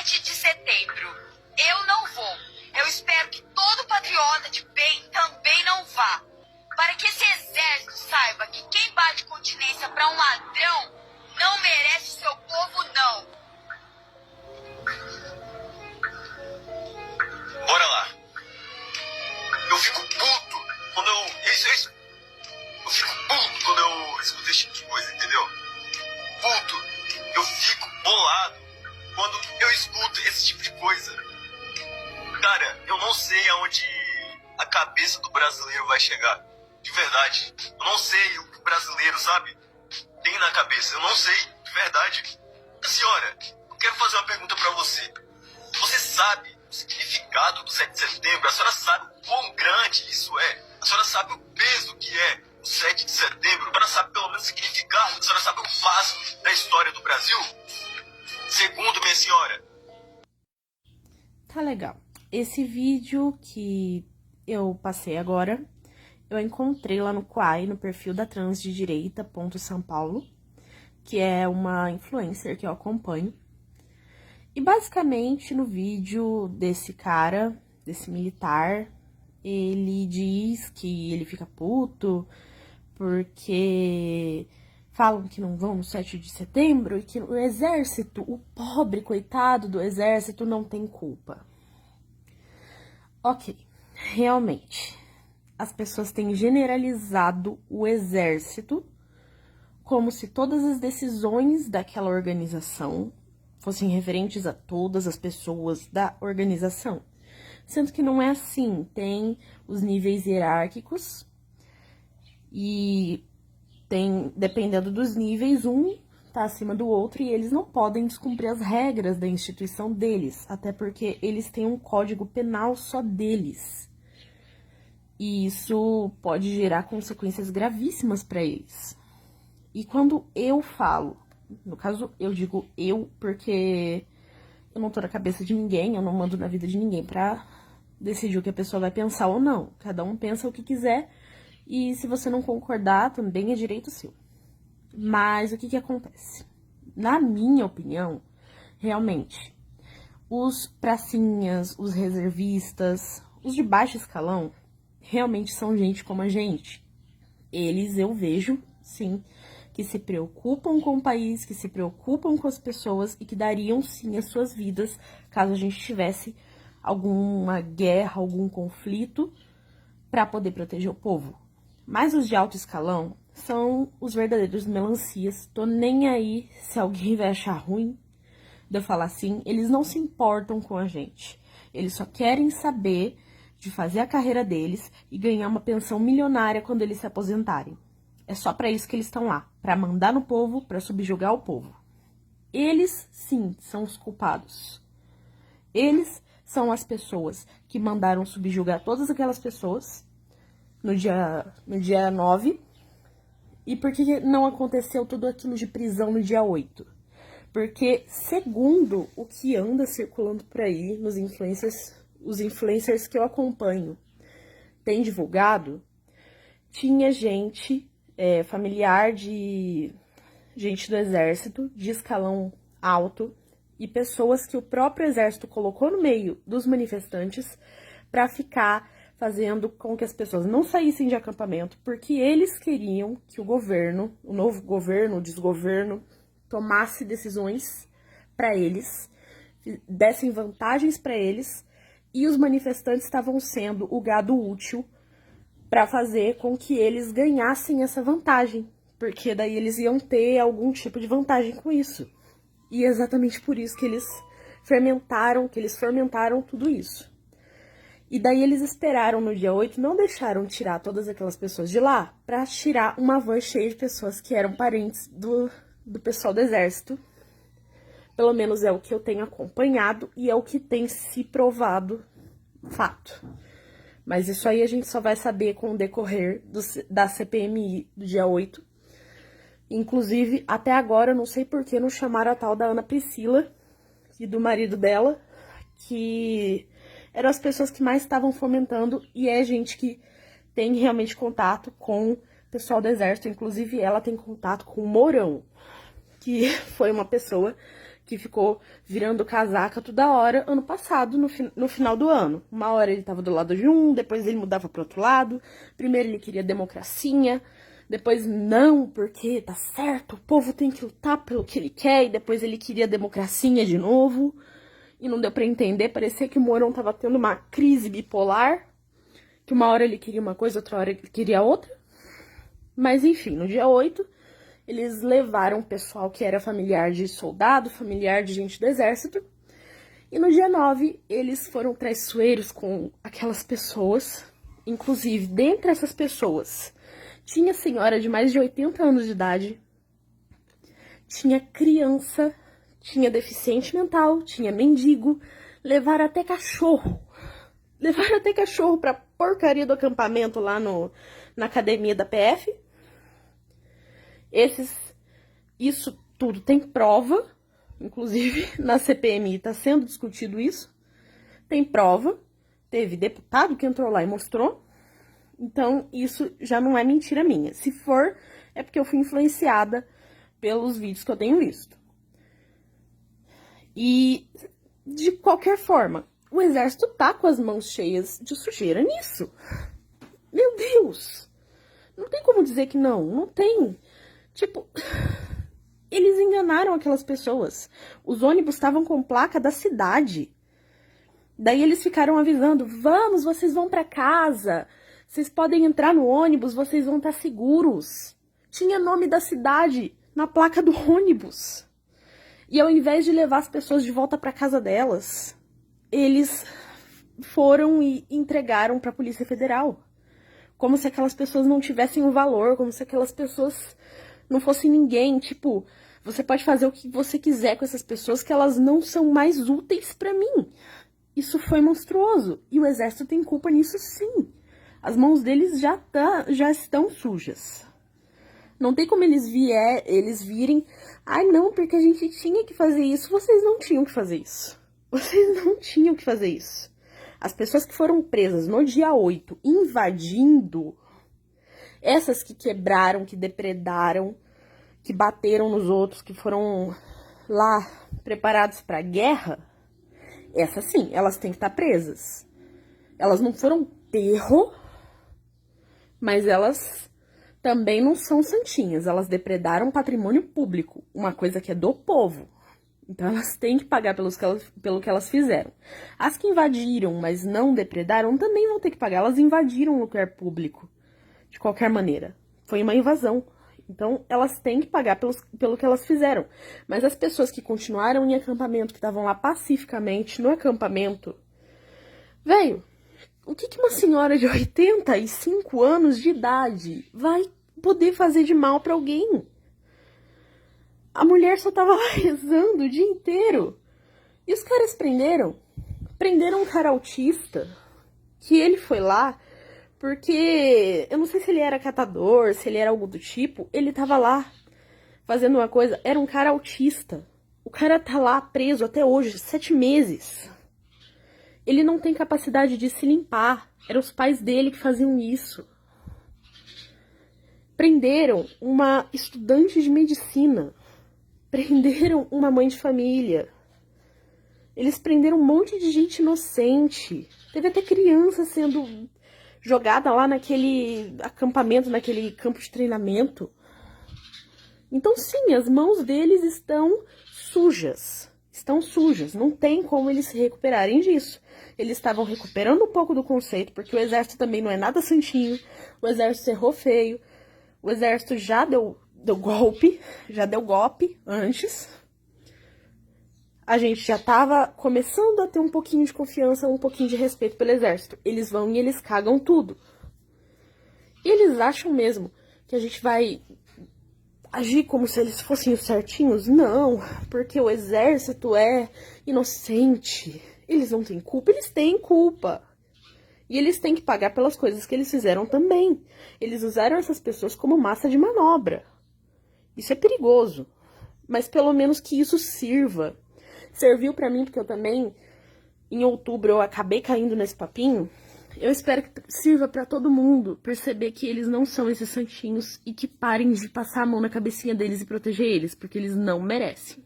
7 de setembro. Eu não vou. Eu espero que todo patriota de bem também não vá. Para que esse exército saiba que quem bate continência para um ladrão não merece seu povo, não. Bora lá. Eu fico puto quando eu... Isso. Eu fico puto quando eu escuto esse tipo de coisa, entendeu? Puto. Eu fico bolado quando eu escuto esse tipo de coisa. Cara, eu não sei aonde a cabeça do brasileiro vai chegar. De verdade. Eu não sei o que o brasileiro, sabe, tem na cabeça. Eu não sei, de verdade. Senhora, eu quero fazer uma pergunta pra você. Você sabe o significado do 7 de setembro? A senhora sabe o quão grande isso é? A senhora sabe o peso que é o 7 de setembro? A senhora sabe pelo menos o significado? A senhora sabe o passo da história do Brasil? Segundo, minha senhora. Tá legal. Esse vídeo que eu passei agora, eu encontrei lá no Quai, no perfil da transdedireita.são Paulo, que é uma influencer que eu acompanho. E basicamente no vídeo desse cara, desse militar, ele diz que ele fica puto porque falam que não vão no 7 de setembro e que o exército, o pobre coitado do exército, não tem culpa. Ok, realmente, as pessoas têm generalizado o exército como se todas as decisões daquela organização fossem referentes a todas as pessoas da organização. Sendo que não é assim, tem os níveis hierárquicos e tem, dependendo dos níveis, um tá acima do outro e eles não podem descumprir as regras da instituição deles, até porque eles têm um código penal só deles. E isso pode gerar consequências gravíssimas para eles. E quando eu falo, no caso eu digo eu porque eu não tô na cabeça de ninguém, eu não mando na vida de ninguém pra decidir o que a pessoa vai pensar ou não. Cada um pensa o que quiser e se você não concordar, também é direito seu. Mas o que acontece? Na minha opinião, realmente, os pracinhas, os reservistas, os de baixo escalão, realmente são gente como a gente. Eles, eu vejo, sim, que se preocupam com o país, que se preocupam com as pessoas e que dariam, sim, as suas vidas caso a gente tivesse alguma guerra, algum conflito para poder proteger o povo. Mas os de alto escalão são os verdadeiros melancias. Tô nem aí se alguém vai achar ruim de eu falar assim. Eles não se importam com a gente. Eles só querem saber de fazer a carreira deles e ganhar uma pensão milionária quando eles se aposentarem. É só para isso que eles estão lá, para mandar no povo, para subjugar o povo. Eles, sim, são os culpados. Eles são as pessoas que mandaram subjugar todas aquelas pessoas no dia 9. E por que não aconteceu tudo aquilo de prisão no dia 8? Porque, segundo o que anda circulando por aí nos influencers, os influencers que eu acompanho têm divulgado, tinha gente, familiar de gente do exército, de escalão alto, e pessoas que o próprio exército colocou no meio dos manifestantes para ficar fazendo com que as pessoas não saíssem de acampamento, porque eles queriam que o governo, o novo governo, o desgoverno, tomasse decisões para eles, dessem vantagens para eles, e os manifestantes estavam sendo o gado útil para fazer com que eles ganhassem essa vantagem, porque daí eles iam ter algum tipo de vantagem com isso. E é exatamente por isso que eles fermentaram tudo isso. E daí eles esperaram no dia 8, não deixaram tirar todas aquelas pessoas de lá, para tirar uma van cheia de pessoas que eram parentes do pessoal do exército. Pelo menos é o que eu tenho acompanhado e é o que tem se provado fato. Mas isso aí a gente só vai saber com o decorrer da CPMI do dia 8. Inclusive, até agora, eu não sei por que não chamaram a tal da Ana Priscila e do marido dela, que eram as pessoas que mais estavam fomentando, e é gente que tem realmente contato com o pessoal do exército. Inclusive, ela tem contato com o Mourão, que foi uma pessoa que ficou virando casaca toda hora ano passado, no final do ano. Uma hora ele tava do lado de um, depois ele mudava pro outro lado. Primeiro ele queria democracia, depois não, porque tá certo, o povo tem que lutar pelo que ele quer, e depois ele queria democracia de novo. E não deu pra entender, parecia que o Mourão tava tendo uma crise bipolar, que uma hora ele queria uma coisa, outra hora ele queria outra. Mas enfim, no dia 8, eles levaram o pessoal que era familiar de soldado, familiar de gente do exército. E no dia 9, eles foram traiçoeiros com aquelas pessoas. Inclusive, dentre essas pessoas, tinha senhora de mais de 80 anos de idade, tinha criança, tinha deficiente mental, tinha mendigo, levaram até cachorro. Levaram até cachorro pra porcaria do acampamento lá na academia da PF. Isso tudo tem prova, inclusive na CPMI tá sendo discutido isso. Tem prova, teve deputado que entrou lá e mostrou. Então isso já não é mentira minha. Se for, é porque eu fui influenciada pelos vídeos que eu tenho visto. E de qualquer forma, o exército tá com as mãos cheias de sujeira nisso. Meu Deus! Não tem como dizer que não, não tem. Tipo, eles enganaram aquelas pessoas. Os ônibus estavam com placa da cidade. Daí eles ficaram avisando, vamos, vocês vão pra casa. Vocês podem entrar no ônibus, vocês vão estar seguros. Tinha nome da cidade na placa do ônibus. E ao invés de levar as pessoas de volta pra casa delas, eles foram e entregaram pra Polícia Federal. Como se aquelas pessoas não tivessem um valor, como se aquelas pessoas não fossem ninguém. Tipo, você pode fazer o que você quiser com essas pessoas, que elas não são mais úteis pra mim. Isso foi monstruoso. E o exército tem culpa nisso, sim. As mãos deles já estão sujas. Não tem como eles virem, ai não, porque a gente tinha que fazer isso. Vocês não tinham que fazer isso. Vocês não tinham que fazer isso. As pessoas que foram presas no dia 8, invadindo, essas que quebraram, que depredaram, que bateram nos outros, que foram lá preparados para a guerra, essas sim, elas têm que estar presas. Elas não foram perro, mas elas também não são santinhas. Elas depredaram patrimônio público, uma coisa que é do povo. Então elas têm que pagar pelo que elas fizeram. As que invadiram, mas não depredaram, também vão ter que pagar. Elas invadiram um lugar público, de qualquer maneira. Foi uma invasão. Então elas têm que pagar pelo que elas fizeram. Mas as pessoas que continuaram em acampamento, que estavam lá pacificamente no acampamento, velho, o que uma senhora de 85 anos de idade vai poder fazer de mal pra alguém? A mulher só tava lá rezando o dia inteiro. E os caras prenderam um cara autista, que ele foi lá porque, eu não sei se ele era catador, se ele era algo do tipo, ele tava lá fazendo uma coisa, era um cara autista. O cara tá lá preso até hoje, 7 meses. Ele não tem capacidade de se limpar, eram os pais dele que faziam isso. Prenderam uma estudante de medicina. Prenderam uma mãe de família. Eles prenderam um monte de gente inocente. Teve até criança sendo jogada lá naquele acampamento, naquele campo de treinamento. Então sim, as mãos deles estão sujas. Estão sujas. Não tem como eles se recuperarem disso. Eles estavam recuperando um pouco do conceito, porque o exército também não é nada santinho. O exército errou feio. O exército já deu golpe antes. A gente já tava começando a ter um pouquinho de confiança, um pouquinho de respeito pelo exército. Eles vão e eles cagam tudo. E eles acham mesmo que a gente vai agir como se eles fossem os certinhos? Não, porque o exército é inocente. Eles não têm culpa? Eles têm culpa. E eles têm que pagar pelas coisas que eles fizeram também. Eles usaram essas pessoas como massa de manobra. Isso é perigoso, mas pelo menos que isso sirva. Serviu pra mim, porque eu também, em outubro, eu acabei caindo nesse papinho. Eu espero que sirva pra todo mundo perceber que eles não são esses santinhos e que parem de passar a mão na cabecinha deles e proteger eles, porque eles não merecem.